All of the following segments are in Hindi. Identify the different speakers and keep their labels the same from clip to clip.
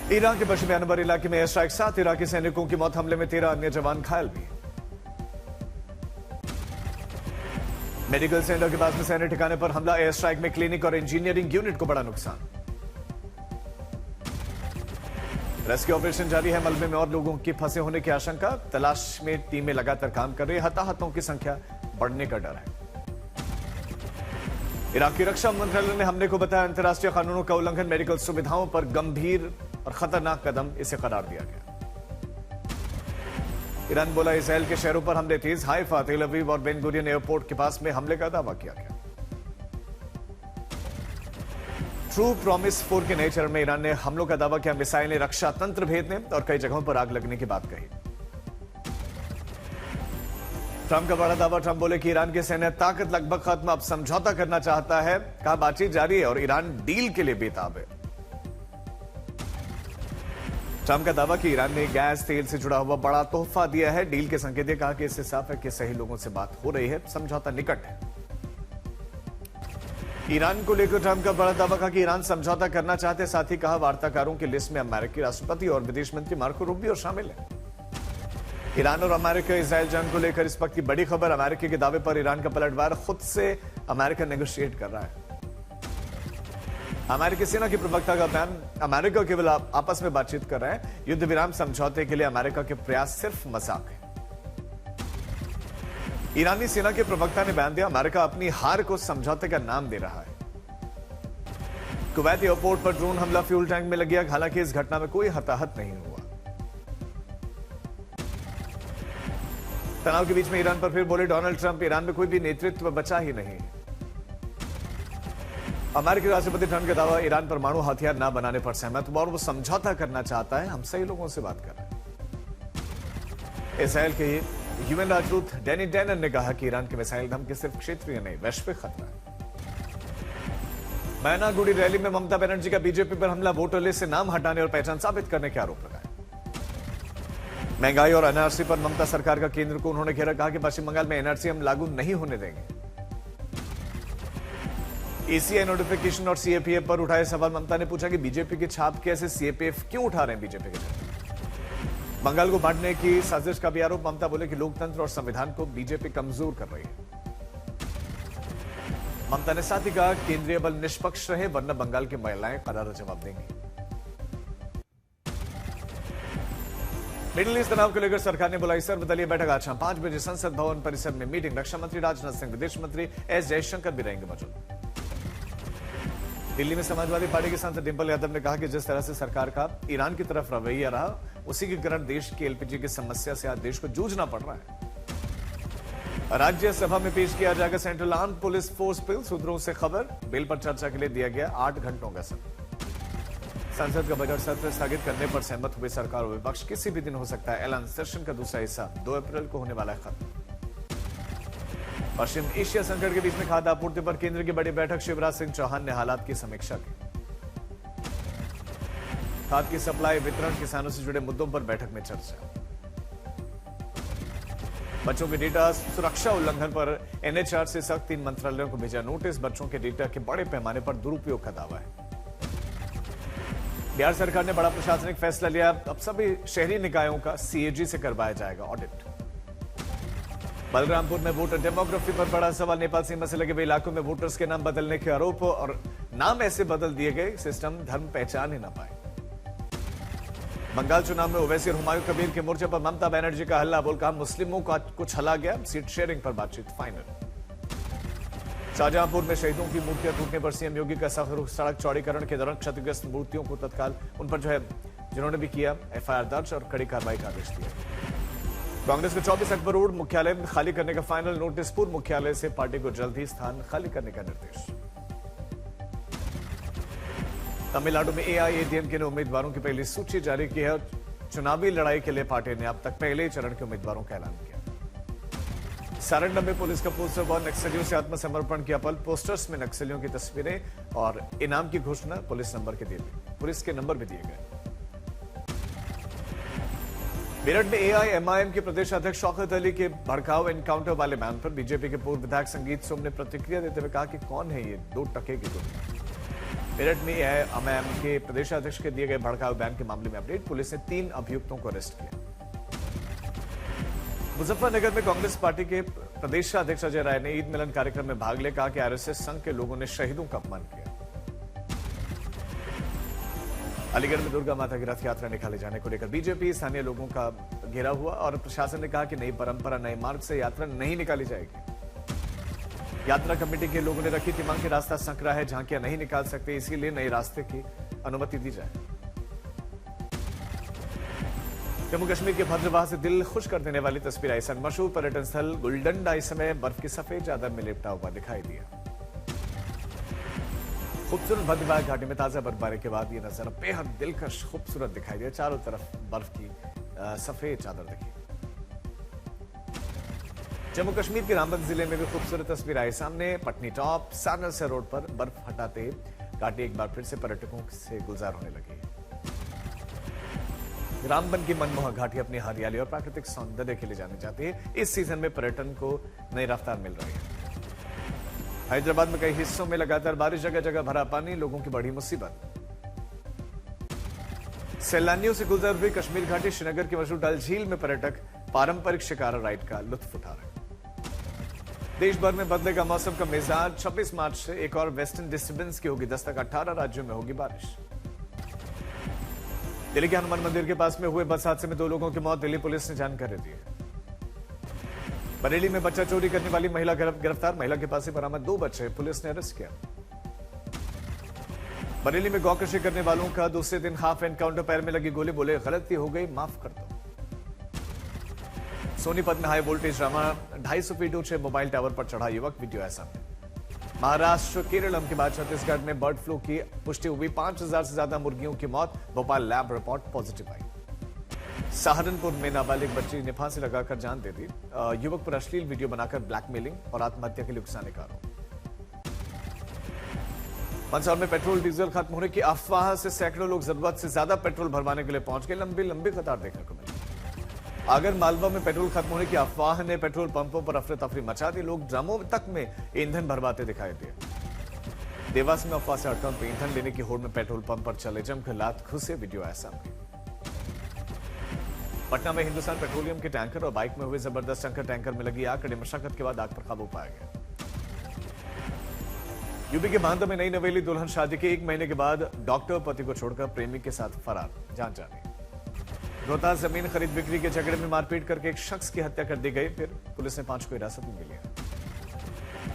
Speaker 1: ईरान के पश्चिमी अनबर इलाके में एयर स्ट्राइक, 7 इराकी सैनिकों की मौत, हमले में 13 अन्य जवान घायल भी। मेडिकल सेंटर के पास में सैन्य ठिकाने पर हमला, एयर स्ट्राइक में क्लिनिक और इंजीनियरिंग यूनिट को बड़ा नुकसान। रेस्क्यू ऑपरेशन जारी है, मलबे में और लोगों के फंसे होने की आशंका, तलाश में टीमें लगातार काम कर रही है, हताहतों की संख्या बढ़ने का डर है। इराक की रक्षा मंत्रालय ने हमले को बताया अंतर्राष्ट्रीय कानूनों का उल्लंघन, मेडिकल सुविधाओं पर गंभीर और खतरनाक कदम इसे करार दिया गया। ईरान बोला इजरायल के शहरों पर हमले तेज, हाइफा, तेल अवीव और बेन गुरियन एयरपोर्ट के पास में हमले का दावा किया गया। ट्रू प्रॉमिस 4 के नए चरण में ईरान ने हमलों का दावा किया, मिसाइलें रक्षा तंत्र भेजने और कई जगहों पर आग लगने की बात कही। ट्रंप का बड़ा दावा, ट्रंप बोले कि ईरान की सैन्य ताकत लगभग खत्म, अब समझौता करना चाहता है, कहा बातचीत जारी है और ईरान डील के लिए बेताब है। ट्रंप का दावा कि ईरान ने गैस तेल से जुड़ा हुआ बड़ा तोहफा दिया है, डील के संकेत दिए, कहा कि इससे साफ है कि सही लोगों से बात हो रही है, समझौता निकट है। ईरान को लेकर ट्रंप का बड़ा दावा, कहा कि ईरान समझौता करना चाहते, साथ ही कहा वार्ताकारों की लिस्ट में अमेरिकी राष्ट्रपति और विदेश मंत्री मार्को रूबियो शामिल है। ईरान और अमेरिका इजरायल जंग को लेकर इस वक्त की बड़ी खबर, अमेरिका के दावे पर ईरान का पलटवार, खुद से अमेरिका नेगोशिएट कर रहा है। अमेरिकी सेना के प्रवक्ता का बयान, अमेरिका केवल आपस में बातचीत कर रहे हैं, युद्ध विराम समझौते के लिए अमेरिका के प्रयास सिर्फ मजाक है। ईरानी सेना के प्रवक्ता ने बयान दिया, अमेरिका अपनी हार को समझौते का नाम दे रहा है। कुवैत एयरपोर्ट पर ड्रोन हमला, फ्यूल टैंक में लग गया, हालांकि इस घटना में कोई हताहत नहीं हुआ। तनाव के बीच में ईरान पर फिर बोले डोनाल्ड ट्रंप, ईरान में कोई भी नेतृत्व बचा ही नहीं। अमेरिकी राष्ट्रपति ट्रंप का दावा, ईरान परमाणु हथियार न बनाने पर सहमत हुआ और वो समझौता करना चाहता है, हम सही लोगों से बात कर रहे हैं। इजरायल के यूएन राजदूत डैनी डैनन ने कहा कि ईरान की मिसाइल धमकी सिर्फ क्षेत्रीय नहीं, वैश्विक खतरा है। मैनागुड़ी रैली में ममता बनर्जी का बीजेपी पर हमला, वोटर लिस्ट से नाम हटाने और पहचान साबित करने के आरोप लगाए। महंगाई और एनआरसी पर ममता सरकार का केंद्र को उन्होंने घेरा, कहा कि पश्चिम बंगाल में एनआरसी हम लागू नहीं होने देंगे। एसीआई नोटिफिकेशन और सीएपीएफ पर उठाए सवाल, ममता ने पूछा कि बीजेपी की छाप कैसे सीएपीएफ क्यों उठा रहे हैं बीजेपी के झंडे। बंगाल को बांटने की साजिश का भी आरोप, ममता बोले कि लोकतंत्र और संविधान को बीजेपी कमजोर कर रही है। ममता ने साथ ही कहा केंद्रीय बल निष्पक्ष रहे, वरना बंगाल की महिलाएं करारा जवाब देंगी। मिडिल ईस्ट तनाव को लेकर सरकार ने बुलाई सर्वदलीय बैठक, आज शाम 5 बजे संसद भवन परिसर में मीटिंग, रक्षा मंत्री राजनाथ सिंह, विदेश मंत्री एस जयशंकर भी रहेंगे मौजूद। दिल्ली में समाजवादी पार्टी के सांसद डिंपल यादव ने कहा कि जिस तरह से सरकार का ईरान की तरफ रवैया रहा, उसी के कारण देश की एलपीजी की समस्या से आज देश को जूझना पड़ रहा है। राज्यसभा में पेश किया जाएगा central arm police force bill, सूत्रों से खबर, बिल पर चर्चा के लिए दिया गया 8 घंटों का समय। संसद का बजट सत्र स्थगित करने पर सहमत हुए सरकार और विपक्ष, किसी भी दिन हो सकता है ऐलान, सेशन का दूसरा हिस्सा 2 अप्रैल को होने वाला है खत्म। पश्चिम एशिया संकट के बीच में खाद्य आपूर्ति पर केंद्र की बड़ी बैठक, शिवराज सिंह चौहान ने हालात की समीक्षा की। खाद्य की सप्लाई, वितरण, किसानों से जुड़े मुद्दों पर बैठक में चर्चा। बच्चों के डेटा सुरक्षा उल्लंघन पर एनएचआर से सख्त, 3 मंत्रालयों को भेजा नोटिस, बच्चों के डेटा के बड़े पैमाने पर दुरुपयोग का दावा है। बिहार सरकार ने बड़ा प्रशासनिक फैसला लिया, अब सभी शहरी निकायों का सीएजी से करवाया जाएगा ऑडिट। बलरामपुर में वोटर डेमोग्राफी पर बड़ा सवाल, नेपाल सीमा से लगे हुए इलाकों में वोटर्स के नाम बदलने के आरोप और नाम ऐसे बदल दिए गए सिस्टम धर्म पहचान ही न पाए। बंगाल चुनाव में ओवैसी और हुमायूं कबीर के मोर्चे पर ममता बनर्जी का हल्ला बोल, कहा मुस्लिमों का कुछ हला गया, सीट शेयरिंग पर बातचीत फाइनल। शाहजहांपुर में शहीदों की मूर्तियां टूटने पर सीएम योगी का सड़क चौड़ीकरण के दौरान क्षतिग्रस्त मूर्तियों को तत्काल उन पर जिन्होंने भी किया एफआईआर दर्ज और कड़ी कार्रवाई का आदेश दिया। कांग्रेस के 24 अकबर रोड मुख्यालय खाली करने का फाइनल नोटिस, पूर्व मुख्यालय से पार्टी को जल्द ही स्थान खाली करने का निर्देश। तमिलनाडु में एआईएडीएमके ने उम्मीदवारों की पहली सूची जारी की है। चुनावी लड़ाई के लिए पार्टी ने अब तक पहले चरण के उम्मीदवारों का ऐलान किया। सारंडा में पुलिस का पोस्टर व नक्सलियों से आत्मसमर्पण किया पल, पोस्टर्स में नक्सलियों की तस्वीरें और इनाम की घोषणा, पुलिस के नंबर भी दिए गए। मेरठ में एआईएमआईएम के प्रदेश अध्यक्ष शौकत अली के भड़काऊ एनकाउंटर वाले बयान पर बीजेपी के पूर्व विधायक संगीत सोम ने प्रतिक्रिया देते हुए कहा कि कौन है ये 2 टके की दुनिया। मेरठ में एआईएमआईएम के प्रदेशाध्यक्ष के दिए गए भड़काऊ बयान के मामले में अपडेट। पुलिस ने 3 अभियुक्तों को अरेस्ट किया। मुजफ्फरनगर में कांग्रेस पार्टी के प्रदेशाध्यक्ष अजय राय ने ईद मिलन कार्यक्रम में भाग ले कहा कि आरएसएस संघ के लोगों ने शहीदों का अपमान किया। अलीगढ़ में दुर्गा माता की रथ यात्रा निकाले जाने को लेकर बीजेपी स्थानीय लोगों का घेरा हुआ और प्रशासन ने कहा कि नई परंपरा नए मार्ग से यात्रा नहीं निकाली जाएगी। यात्रा कमेटी के लोगों ने रखी थी मांग कि रास्ता संकरा है, झांकियां नहीं निकाल सकते, इसीलिए नए रास्ते की अनुमति दी जाए। जम्मू कश्मीर के भद्रवाह से दिल खुश कर देने वाली तस्वीर आई। मशहूर पर्यटन स्थल गुलडंडा इस समय बर्फ की सफेद चादर में लिपटा हुआ दिखाई दिया। खूबसूरत भद्रवाह घाटी में ताजा बर्फबारी के बाद ये नजारा बेहद दिलकश खूबसूरत दिखाई दिया। चारों तरफ बर्फ की सफेद चादर दिखी। जम्मू कश्मीर के रामबन जिले में भी खूबसूरत तस्वीर आई सामने। पटनी टॉप सारनासा रोड पर बर्फ हटाते घाटी एक बार फिर से पर्यटकों से गुलजार होने लगी। रामबन की मनमोहक घाटी अपनी हरियाली और प्राकृतिक सौंदर्य के लिए जानी जाती है। इस सीजन में पर्यटन को नई रफ्तार मिल रही है। हैदराबाद में कई हिस्सों में लगातार बारिश, जगह जगह भरा पानी, लोगों की बड़ी मुसीबत। सैलानियों से गुजर हुई कश्मीर घाटी। श्रीनगर की मशहूर डल झील में पर्यटक पारंपरिक शिकारा राइड का लुत्फ उठा रहे हैं। देश भर में बदलेगा मौसम का मिजाज। 26 मार्च से एक और वेस्टर्न डिस्टर्बेंस की होगी दस्तक। 18 राज्यों में होगी बारिश। दिल्ली के हनुमान मंदिर के पास में हुए बस हादसे में 2 लोगों की मौत। दिल्ली पुलिस ने जानकारी दी है। बरेली में बच्चा चोरी करने वाली महिला गिरफ्तार। महिला के पास से बरामद 2 बच्चे पुलिस ने अरेस्ट किया। बरेली में गौकशी करने वालों का दूसरे दिन हाफ एनकाउंटर। पैर में लगी गोली, बोले गलती हो गई, माफ कर दो। सोनीपत में हाई वोल्टेज ड्रामा। 250 फीट ऊंचे मोबाइल टावर पर चढ़ा युवक, वीडियो ऐसा में। महाराष्ट्र केरलम के बाद छत्तीसगढ़ में बर्ड फ्लू की पुष्टि हुई। 5000 से ज्यादा मुर्गियों की मौत। भोपाल लैब रिपोर्ट पॉजिटिव आई। सहारनपुर में नाबालिग बच्ची ने फांसी लगाकर जान दे दी। युवक पर अश्लील वीडियो बनाकर ब्लैकमेलिंग और आत्महत्या के लिए उकसाने का आरोप। मंदसौर में पेट्रोल डीजल खत्म होने की अफवाह से सैकड़ों लोग जरूरत से ज्यादा पेट्रोल भरवाने के लिए पहुंच गए। लंबी लंबी कतार देखने को मिली। आगर मालवा में पेट्रोल खत्म होने की अफवाह ने पेट्रोल पंपों पर अफरा तफरी मचा दी। लोग ड्रमों तक में ईंधन भरवाते दिखाई दिए। देवास में अफवाह से हटकर तो ईंधन लेने की होड़ में पेट्रोल पंप पर चले जमकर लात घुसे, वीडियो ऐसा में। पटना में हिंदुस्तान पेट्रोलियम के टैंकर और बाइक में हुए जबरदस्त टक्कर। टैंकर में लगी आग, कड़ी मशक्कत के बाद आग पर काबू पाया गया। यूपी के बांदा में नई नवेली दुल्हन शादी के 1 महीने के बाद डॉक्टर पति को छोड़कर प्रेमी के साथ फरार, जांच जारी। रोहतास जमीन खरीद बिक्री के झगड़े में मारपीट करके एक शख्स की हत्या कर दी गई। फिर पुलिस ने 5 को हिरासत में लिया।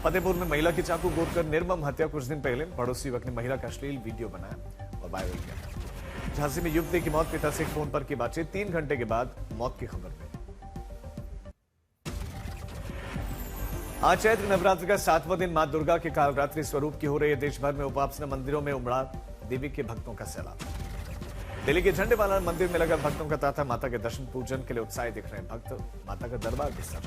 Speaker 1: फतेहपुर में महिला की चाकू गोदकर निर्मम हत्या। कुछ दिन पहले पड़ोसी युवक ने महिला का अश्लील वीडियो बनाया और वायरल किया। झांसी में युवती की मौत, पिता से फोन पर की बातचीत। 3 घंटे के बाद मौत की खबर मिली। आज चैत्र नवरात्र का 7वां दिन मां दुर्गा के कालरात्रि स्वरूप की हो रही है। देश भर में उपासना मंदिरों में उमड़ा देवी के भक्तों का सैलाब। दिल्ली के झंडेवाला मंदिर में लगा भक्तों का तांता। माता के दर्शन पूजन के लिए उत्साहित दिख रहे हैं भक्त। माता का दरबार भी सजा।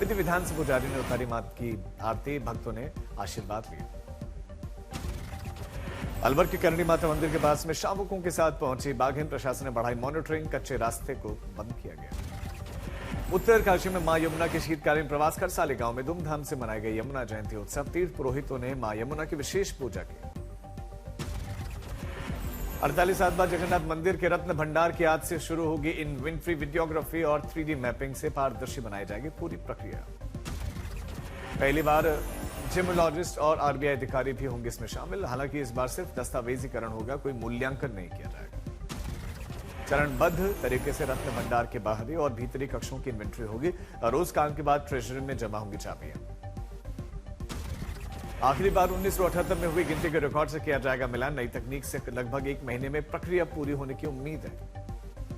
Speaker 1: विधि विधान से पुजारी ने उतारी माता की आरती, भक्तों ने आशीर्वाद लिया। अलवर के करणी माता मंदिर के पास में शावकों के साथ पहुंची बाघिन। प्रशासन ने बढ़ाई मॉनिटरिंग, कच्चे रास्ते को बंद किया गया। उत्तरकाशी में मां यमुना के शीतकालीन प्रवास। खरसाली गांव में धूमधाम से मनाई गई यमुना जयंती उत्सव। तीर्थ पुरोहितों ने मां यमुना की विशेष पूजा की। 48 साल बाद जगन्नाथ मंदिर के रत्न भंडार की आज से शुरू होगी इन्वेंट्री, वीडियोग्राफी और 3D मैपिंग से पारदर्शी बनाई जाएगी पूरी प्रक्रिया। पहली बार जियोलॉजिस्ट और आरबीआई अधिकारी भी होंगे इसमें शामिल। हालांकि इस बार सिर्फ दस्तावेजीकरण होगा, कोई मूल्यांकन नहीं किया जाएगा। चरणबद्ध तरीके से रत्न भंडार के बाहरी और भीतरी कक्षों की इन्वेंट्री होगी। रोज काम के बाद ट्रेजरी में जमा होंगी चाबियां। आखिरी बार 1978 में हुई गिनती के रिकॉर्ड से किया जाएगा मिलान। नई तकनीक से लगभग 1 महीने में प्रक्रिया पूरी होने की उम्मीद है।